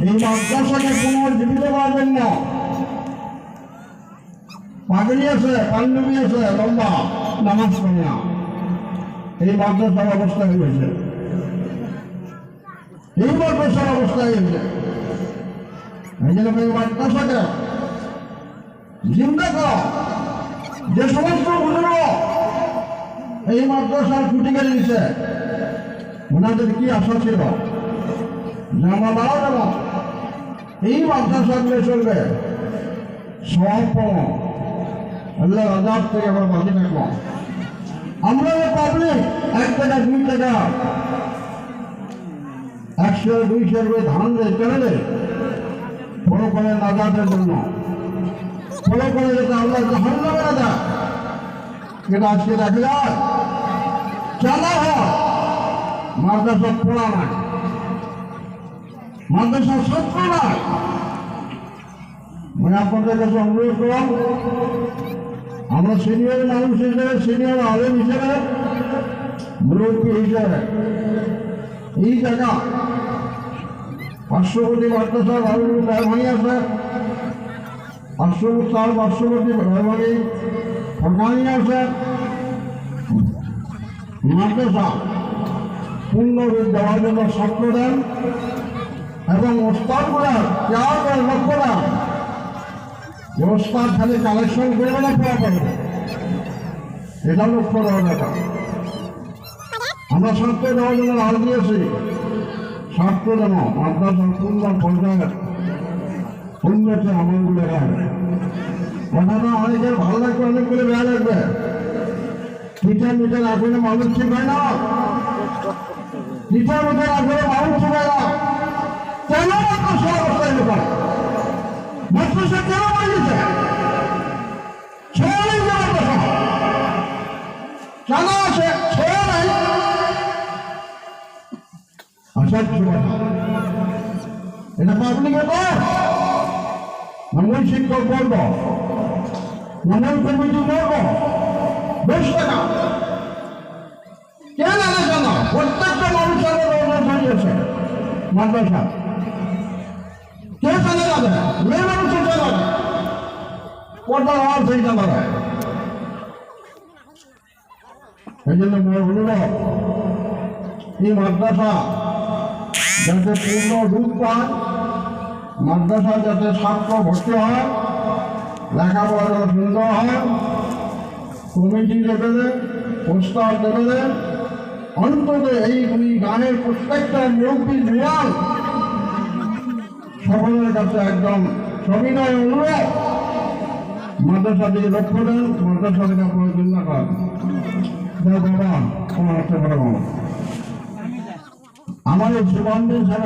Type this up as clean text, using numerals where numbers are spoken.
এই মাদ্রাসাকে পুনর্জীবিত করার জন্য পাগড়ি আছে, পাঞ্জাবি আছে, লম্বা নামাজ পড়ে না, এই মাদ্রাসার অবস্থা হয়েছে, এই মাদ্রাসার অবস্থা হয়েছে। এই জন্য এই মাদ্রাসাকে জিন্দা করা, যে সমস্ত বুজুর্গ এই মাদ্রাসার খুঁটি কেড়ে নিচ্ছে, ওনাদের কি আশা ছিল যে আমরা মারা যাব, এই মাদ্রাসাগুলো চলবে, সব পাবো, আল্লাহ আজাদ থেকে আমরা বাঁচে থাকবো। আমরা পাবলিক 1 টাকা 2 টাকা 100 200 করে ধান দেয় কেন দেয়? ফলো করে নাজাতের জন্য, ফলো করে যেটা আল্লাহ জাহান্নামে না দেয়, যেটা আজকে দেখা যায় চালা হয় মাদ্রাসা পড়া নাই, মাদ্রাসা ছাত্র নাই। মানে আপনাদের কাছে অনুরোধ করলাম, আমরা সিনিয়র মানুষ হিসেবে, সিনিয়র আলেম হিসেবে, মুরব্বী হিসেবে এই জায়গা পার্শ্ববর্তী মাদ্রাসা মেহরবানি আছে, পার্শ্ববর্তী মেহরবানি ফরকানি আছে, মাদ্রাসা পূর্ণরূপ দেওয়ার জন্য স্বপ্ন দেন এবং ওস্তাদগুলা কেয়ার করে লক্ষ্য দেন যে ওস্তাদ খালি কালেকশন করবে না, পড়া করবে, এটা লক্ষ্য দেওয়া দেখা। আমরা স্বার্থ দেওয়ার জন্য রাজ দিয়েছি, স্বার্থ যেন মাদ্রাসার পূর্ণ পর্যায়ে উন্নতি আমলগুলো হবে। কথাটা অনেকের ভালো লাগবে, অনেকগুলো বেয়া লাগবে। পিঠে মিঠে রাখলে মানুষ ঠিক হয় না, পিঠে মিঠে রাখলে মানুষ ঠিক হয় না। কেন মাদ্রাসা অবস্থায় লোক মাদ্রাসা কেন বানিয়েছে? ছেড়ে নেই মাদ্রাসা, কেন আছে? ছেড়ে নাই। এটা পাবলিকের দোষ, মূল শিক্ষক বলব, মূল কমিটি বলব, বেশ টাকা কেন আলোচনা না? প্রত্যেকটা মানুষের হয়েছে মাদ্রাসা, কে চলে যাবে? মেয়ে মানুষের চলে যাবে, পর্দার আওয়াজ হয়ে যাবে। এই জন্য অনুরোধ, এই মাদ্রাসা যাতে পূর্ণ রূপ পায়, মাদ্রাসা যাতে ছাত্র ভর্তি হয়, লেখাপড়া যাতে সুন্দর হয়, কমিটি লেভেলে, প্রস্তাব লেভেলে, অন্তত এই গানের প্রত্যেকটা মুরব্বী জুয়ান সকলের কাছে একদম সবিনয় অনুরোধ, মাদ্রাসা দিকে লক্ষ্য দেন, মাদ্রাসা থেকে আপনার চিন্তা করেন। বাবা আমার একটা বড় আমার এই সুবন্ধন